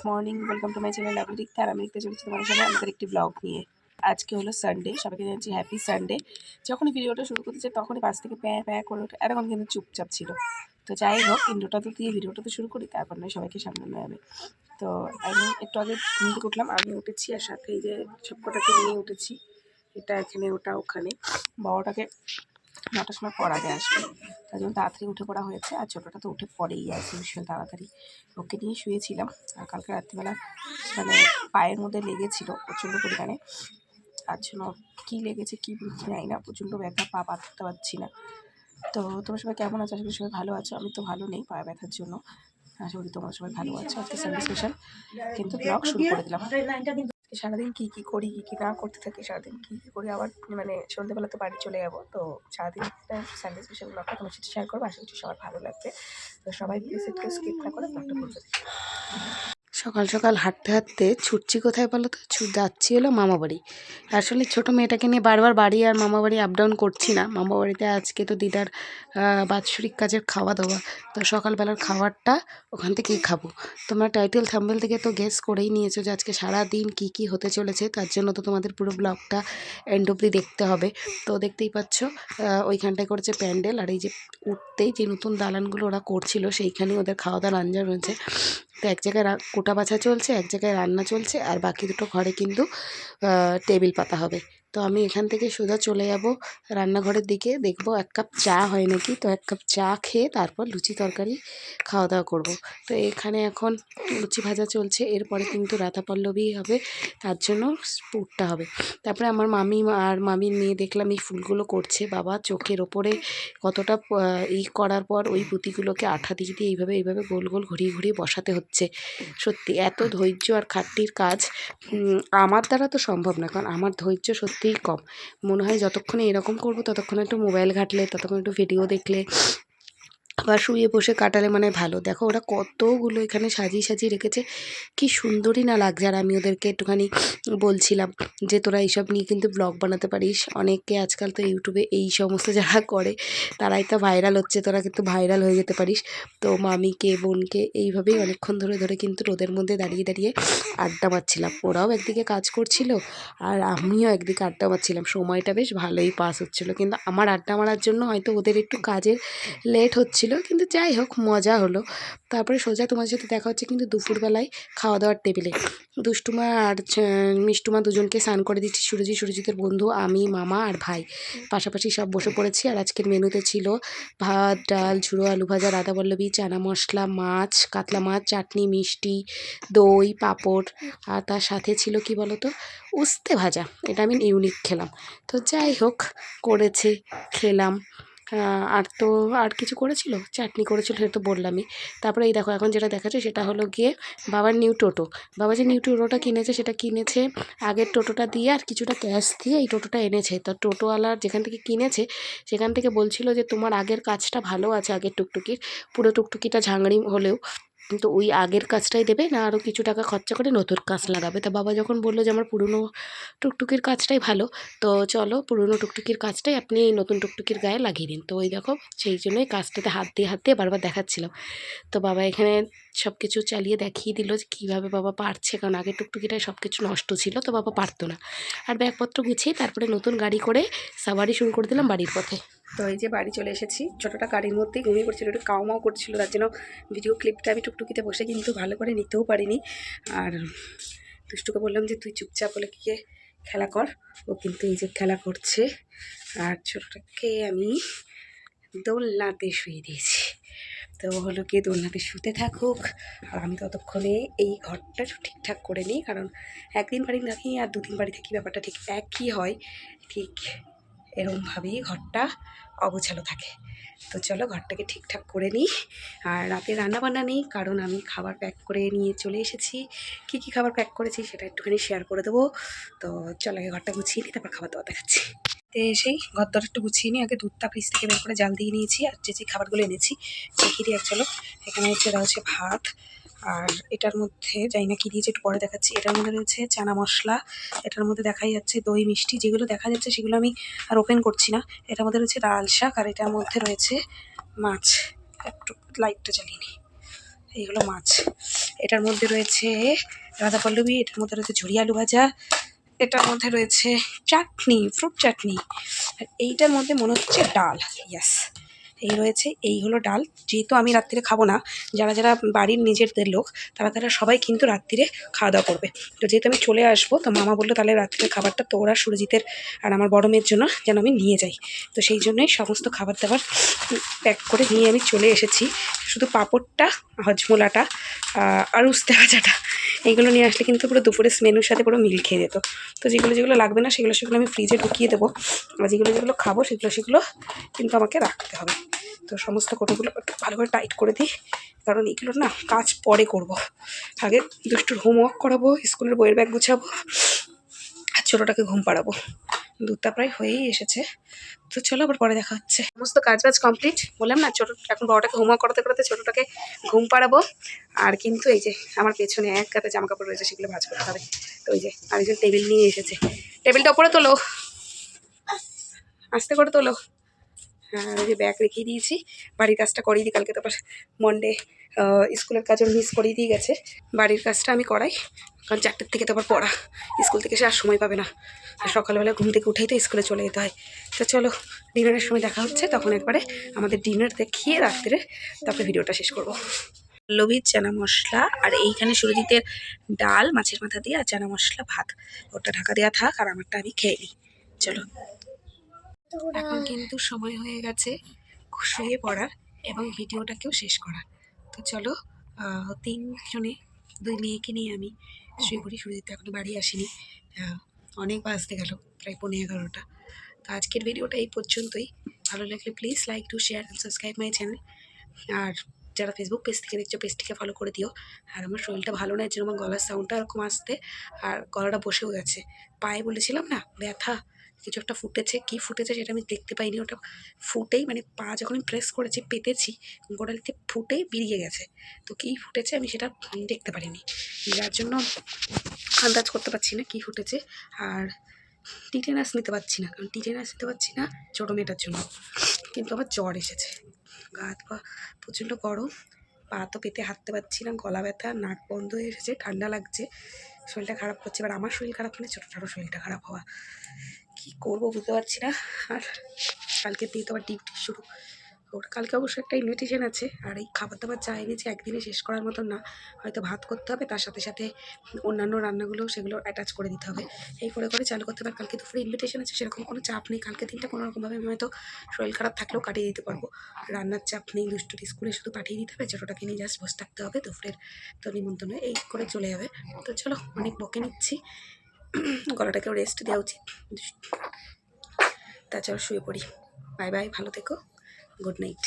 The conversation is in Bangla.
Morning, welcome to my channel lovely Rikta. আর আমি লিখতে চলেছি তোমাদের সাথে আমাদের একটি ব্লগ নিয়ে। আজকে হলো সানডে, সবাইকে জানাচ্ছি হ্যাপি সানডে। যখনই ভিডিওটা শুরু করতে চাই তখনই পাশ থেকে প্যাঁ প্যাঁ করে ওঠে, এরকম কিন্তু চুপচাপ ছিল। তো যাই হোক, ইন্ডোটা তো দিয়ে ভিডিওটা তো শুরু করি, তারপর নয় সবাইকে সামনে নেওয়া হবে। তো আমি একটু আগে ঘুম থেকে উঠলাম, আমি উঠেছি আর সাথে এই যে সবকটাকে নিয়ে উঠেছি, এটা এখানে ওটা ওখানে। বড়টাকে 9টার সময় পড়াতে আসবে, তাই জন্য তাড়াতাড়ি উঠে পড়া হয়েছে। আর ছোটোটা তো উঠে পড়েই আছে ভীষণ তাড়াতাড়ি, ওকে নিয়ে শুয়েছিলাম। আর কালকে রাত্রিবেলা মানে পায়ের মধ্যে লেগেছিল প্রচণ্ড পরিমাণে, তার জন্য কী লেগেছে কী বুঝতে জানি না, প্রচণ্ড ব্যথা, পা পাততে পারছি না। তো তোমরা সবাই কেমন আছো? আশা করি সবাই ভালো আছো। আমি তো ভালো নেই পায়ে ব্যথার জন্য, আশা করি তোমরা সবাই ভালো আছো। আজকে সানডে স্পেশাল কিন্তু ব্লগ শুরু করে দিলাম। সারাদিন কী কী করি, কী কী না করতে থাকি, সারাদিন কী কী করি, আবার মানে সন্ধ্যেবেলা তো বাড়ি চলে যাবো। তো সারাদিন সানডে স্পেশাল ব্লগটা তোমার সাথে শেয়ার করবো, আশা করছি সবার ভালো লাগবে। তো সবাই প্লিজ একটু স্কিপ না করে ব্লগটা করবে। সকাল সকাল হাঁটতে হাঁটতে ছুটছি কোথায় বলো তো? যাচ্ছি হলো মামা বাড়ি। আসলে ছোটো মেয়েটাকে নিয়ে বারবার বাড়ি আর মামা বাড়ি আপ ডাউন করছি না। মামা বাড়িতে আজকে তো দিদার বাৎসরিক কাজের খাওয়া দাওয়া, তো সকালবেলার খাবারটা ওখান থেকেই খাবো। তোমরা টাইটেল থাম্বনেল থেকে তো গেস করেই নিয়েছো যে আজকে সারাদিন কী কী হতে চলেছে, তার জন্য তো তোমাদের পুরো ব্লগটা এন্ড অবধি দেখতে হবে। তো দেখতেই পাচ্ছ ওইখানটায় করেছে প্যান্ডেল, আর এই যে উঠতেই যে নতুন দালানগুলো ওরা করছিল সেইখানেই ওদের খাওয়া দাওয়ার আঞ্জা রয়েছে। তো এক জায়গায় কোটা বাছা চলছে, এক জায়গায় রান্না চলছে, আর বাকি দুটো ঘরে কিন্তু টেবিল পাতা হবে। তো আমি এখান থেকে সোজা চলে যাব রান্নাঘরের দিকে, দেখব এক কাপ চা হয় নাকি। তো এক কাপ চা খেয়ে তারপর লুচি তরকারি খাওয়া দাওয়া করব। তো এখানে এখন লুচি ভাজা চলছে, এরপরে কিন্তু রাতা পল্লবী হবে, তার জন্য পুরটা হবে। তারপরে আমার মামি আর মামির মেয়ে দেখলাম এই ফুলগুলো করছে। বাবা, চোখের ওপরে কতটা করার পর ওই পুঁতিগুলোকে আঠা দিয়ে দিয়ে এইভাবে এইভাবে গোল গোল ঘুরিয়ে ঘুরিয়ে বসাতে হচ্ছে। সত্যি এত ধৈর্য আর খাটনির কাজ আমার দ্বারা তো সম্ভব না, কারণ আমার ধৈর্য সত্যিই কম। মনে হয় যতক্ষণে এরকম করবো ততক্ষণ একটু মোবাইল ঘাটলে, ততক্ষণ একটু ভিডিও দেখলে বা শুয়ে বসে কাটালে মানে ভালো। দেখো ওরা কতগুলো এখানে সাজিয়ে সাজিয়ে রেখেছে, কি সুন্দরই না লাগছে। আর আমি ওদেরকে একটুখানি বলছিলাম যে তোরা এইসব নিয়ে কিন্তু ব্লগ বানাতে পারিস, অনেকে আজকাল তো ইউটিউবে এই সমস্ত যারা করে তারাই তো ভাইরাল হচ্ছে, তোরা কিন্তু ভাইরাল হয়ে যেতে পারিস। তো মামিকে বোনকে এইভাবেই অনেকক্ষণ ধরে ধরে কিন্তু রোদের মধ্যে দাঁড়িয়ে দাঁড়িয়ে আড্ডা মারছিলাম। ওরাও একদিকে কাজ করছিল আর আমিও একদিকে আড্ডা মারছিলাম, সময়টা বেশ ভালোই পাস হচ্ছিলো। কিন্তু আমার আড্ডা মারার জন্য হয়তো ওদের একটু কাজের লেট হচ্ছিল, কিন্তু যাই হোক মজা হলো। তারপরে সোজা তোমার সাথে দেখা হচ্ছে কিন্তু দুপুরবেলায় খাওয়া দাওয়ার টেবিলে। দুষ্টুমা আর মিষ্টুমা দুজনকে স্নান করে দিচ্ছি। সুরজিতের বন্ধু, আমি, মামা আর ভাই পাশাপাশি সব বসে পড়েছি। আর আজকের মেনুতে ছিল ভাত, ডাল, ঝুড়ো আলু ভাজা, রাধা পল্লবী, চানা মশলা, মাছ, কাতলা মাছ, চাটনি, মিষ্টি, দই, পাঁপড়, আর তার সাথে ছিল কি বলো তো, উস্তে ভাজা। এটা আমি ইউনিক খেলাম। তো যাই হোক করেছে, খেলাম। আর তো আর কিছু করেছিল, চাটনি করেছিল, সেটা তো বললামই। তারপরে এই দেখো এখন যেটা দেখাচ্ছে সেটা হলো গিয়ে বাবার নিউ টোটো। বাবা যে নিউ টোটোটা কিনেছে সেটা কিনেছে আগের টোটোটা দিয়ে আর কিছুটা ক্যাশ দিয়ে এই টোটোটা এনেছে। তো টোটোওয়ালার যেখান থেকে কিনেছে সেখান থেকে বলছিল যে তোমার আগের কাজটা ভালো আছে, আগের টুকটুকির, পুরো টুকটুকিটা ঝাংড়ি হলেও কিন্তু ওই আগের কাজটাই দেবে না, আরও কিছু টাকা খরচা করে নতুন কাজ লাগাবে। তা বাবা যখন বললো যে আমার পুরনো টুকটুকির কাজটাই ভালো, তো চলো পুরনো টুকটুকির কাজটাই আপনি নতুন টুকটুকির গায়ে লাগিয়ে দিন। তো ওই দেখো সেই জন্যই কাজটাতে হাত দিয়ে বারবার দেখাচ্ছিলাম। তো বাবা এখানে সব কিছু চালিয়ে দেখিয়ে দিল যে কীভাবে বাবা পারছে, কারণ আগের টুকটুকিটায় সব কিছু নষ্ট ছিল, তো বাবা পারতো না। আর ব্যাগপত্র গুছিয়ে তারপরে নতুন গাড়ি করে সাবারি শুরু করে দিলাম বাড়ির পথে। তো এই যে বাড়ি চলে এসেছি, ছোটোটা গাড়ির মধ্যেই ঘুমিয়ে পড়ছিল, একটু কাউমাও করছিল, তার জন্য ভিডিও ক্লিপটা আমি টুকটুকিতে বসে কিন্তু ভালো করে নিতেও পারিনি। আর দুষ্টুকে বললাম যে তুই চুপচাপ বলে গিয়ে খেলা কর, ও কিন্তু এই যে খেলা করছে। আর ছোটোটাকে আমি দোলনাতে শুয়ে দিয়েছি, তো হলো গিয়ে দোলনাতে শুতে থাকুক, আর আমি ততক্ষণে এই ঘরটা ঠিকঠাক করে নিই। কারণ একদিন বাড়ি থাকি আর দুদিন বাড়ি থাকি, ব্যাপারটা ঠিক একই হয়, ঠিক এরকমভাবেই ঘরটা অগোছালো থাকে। তো চলো ঘরটাকে ঠিকঠাক করে নিই। আর রাতে রান্নাবান্না নেই, কারণ আমি খাবার প্যাক করে নিয়ে চলে এসেছি। কী কী খাবার প্যাক করেছি সেটা একটুখানি শেয়ার করে দেবো। তো চলো আগে ঘরটা গুছিয়ে নিই, তারপর খাবার দাবার দেখাচ্ছি। তো এসেই ঘর দর একটু গুছিয়ে নিই, আগে দুধটা ফ্রিজ থেকে বের করে জাল দিয়ে নিয়েছি। আর যে খাবারগুলো এনেছি দেখিয়ে দিয়ে চলো। এখানে দেওয়া হচ্ছে ভাত, আর এটার মধ্যে জানি না কী দিয়েছে, একটু পরে দেখাচ্ছি। এটার মধ্যে রয়েছে চানা মশলা, এটার মধ্যে দেখাই যাচ্ছে দই মিষ্টি, যেগুলো দেখা যাচ্ছে সেগুলো আমি আর ওপেন করছি না। এটার মধ্যে রয়েছে লাল শাক, আর এটার মধ্যে রয়েছে মাছ। একটু লাইটটা জ্বালিয়ে নিই, এই হলো মাছ। এটার মধ্যে রয়েছে রাধা পল্লবী, এটার মধ্যে রয়েছে ঝুরি আলু ভাজা, এটার মধ্যে রয়েছে চাটনি, ফ্রুট চাটনি, আর এইটার মধ্যে মনে হচ্ছে ডাল। ইয়াস, এই রয়েছে, এই হলো ডাল। যেহেতু আমি রাত্রিরে খাবো না, যারা যারা বাড়ির নিজেদের লোক তারা সবাই কিন্তু রাত্রিরে খাওয়া দাওয়া করবে। তো যেহেতু আমি চলে আসবো, তো মামা বললো তাহলে রাত্রিরে খাবারটা তোর আর সুরজিতের আর আমার বড় মেয়ের জন্য যেন আমি নিয়ে যাই। তো সেই জন্যই সমস্ত খাবার দাবার প্যাক করে নিয়ে আমি চলে এসেছি। শুধু পাঁপড়টা, হজমোলাটা আর উস্তে ভাজাটা এইগুলো নিয়ে আসলে কিন্তু পুরো দুপুরের মেনুর সাথে পুরো মিল খেয়ে যেত। তো যেগুলো যেগুলো লাগবে না সেগুলো আমি ফ্রিজে ঢুকিয়ে দেবো, আর যেগুলো খাবো সেগুলো কিন্তু আমাকে রাখতে হবে। তো সমস্ত কোটোগুলো ভালো করে টাইট করে দিই, কারণ এগুলো না কাজ পরে করব। আগে দুষ্টুর হোমওয়ার্ক করাবো, স্কুলের বইয়ের ব্যাগ গুছাবো, আর ছোটোটাকে ঘুম পাড়াবো। দুধটা প্রায় হয়েই এসেছে। তো চলো আবার পরে দেখা হচ্ছে। সমস্ত কাজ কমপ্লিট, বললাম না ছোটো এখন বড়টাকে হোমওয়ার্ক করাতে করাতে ছোটোটাকে ঘুম পাড়াবো। আর কিন্তু এই যে আমার পেছনে এক গাতে জামা কাপড় রয়েছে, সেগুলো ভাঁজ করতে হবে। তো ওই যে আরেকজন টেবিল নিয়ে এসেছে, টেবিলটা ওপরে তোলো, আস্তে করে তোলো। হ্যাঁ, ওই যে ব্যাগ রেখে দিয়েছি, বাড়ির কাজটা করিয়ে দিই। কালকে তো আবার মন্ডে স্কুলের কাজও মিস করিয়ে দিয়ে গেছে। বাড়ির কাজটা আমি করাই, কারণ 4টের থেকে তো আবার পড়া, স্কুল থেকে সে আর সময় পাবে না। আর সকালবেলা ঘুম থেকে উঠেই তো স্কুলে চলে যেতে হয়। তো চলো ডিনারের সময় দেখা হচ্ছে, তখন একবারে আমাদের ডিনার দেখিয়ে রাত্রে তারপরে ভিডিওটা শেষ করবো। পল্লবীর চানা মশলা, আর এইখানে সুরজিতের ডাল মাছের মাথা দিয়ে আর চানা মশলা ভাত, ওটা ঢাকা দেওয়া থাক, আর আমারটা আমি খেয়ে নিই। চলো, এখন কিন্তু সময় হয়ে গেছে শুয়ে পড়ার এবং ভিডিওটাকেও শেষ করার। তো চলো 3 জনে 2 মেয়েকে নিয়ে আমি শুয়ে পড়ি। সুরজিৎ এখনো বাড়ি আসেনি, অনেক বাজতে গেল, প্রায় 11:15। তো আজকের ভিডিওটা এই পর্যন্তই। ভালো লাগলে please like, to share and subscribe my channel. আর যারা ফেসবুক পেজ থেকে দেখছো, পেজটিকে ফলো করে দিও। আর আমার শরীরটা ভালো না, এর জন্য আমার গলার সাউন্ডটা এরকম আসতে, আর গলাটা বসেও গেছে। পায়ে বলেছিলাম না ব্যথা, কিছু একটা ফুটেছে, কী ফুটেছে সেটা আমি দেখতে পাইনি। ওটা ফুটেই মানে পা যখন আমি প্রেস করেছি, পেতেছি, গোড়ালিতে ফুটেই বেরিয়ে গেছে। তো কী ফুটেছে আমি সেটা দেখতে পারিনি, যার জন্য আন্দাজ করতে পারছি না কী ফুটেছে। আর টিটেনাস নিতে পারছি না, কারণ টিটেনাস নিতে পারছি না ছোটো মেয়েটার জন্য। কিন্তু আবার জ্বর এসেছে, গা হাত পা প্রচণ্ড গরম, পা তো পেতে হাঁটতে পারছি না, গলা ব্যথা, নাক বন্ধ হয়ে এসেছে, ঠান্ডা লাগছে, শরীরটা খারাপ করছে। এবার আমার শরীর খারাপ মানে ছোটোটারও শরীরটা খারাপ হওয়া, কী করবো বুঝতে পারছি না। আর কালকে দিয়ে তো আবার ডিউটি শুরু। ওর কালকে অবশ্য একটা ইনভিটেশন আছে, আর এই খাবার দাবার চাইনি যে একদিনে শেষ করার মতন না, হয়তো ভাত করতে হবে, তার সাথে সাথে অন্যান্য রান্নাগুলো সেগুলো অ্যাটাচ করে দিতে হবে, এই করে করে চালু করতে হবে। কালকে দুপুরে ইনভিটেশন আছে, সেরকম কোনো চাপ নেই। কালকে দিনটা কোনোরকমভাবে আমি হয়তো শরীর খারাপ থাকলেও কাটিয়ে দিতে পারবো। রান্নার চাপ নেই, দুষ্টুর স্কুলে শুধু পাঠিয়ে দিতে হবে, ছোটোটাকে নিয়ে জাস্ট বসে থাকতে হবে। দুপুরের তো নিমন্ত্রণ এই করে চলে যাবে। তো চলো, অনেক বকে নিচ্ছি, গলাটাকেও রেস্ট দেওয়া উচিত। তাছাড়া শুয়ে পড়ি। বাই বাই, ভালো থেকো, গুড নাইট।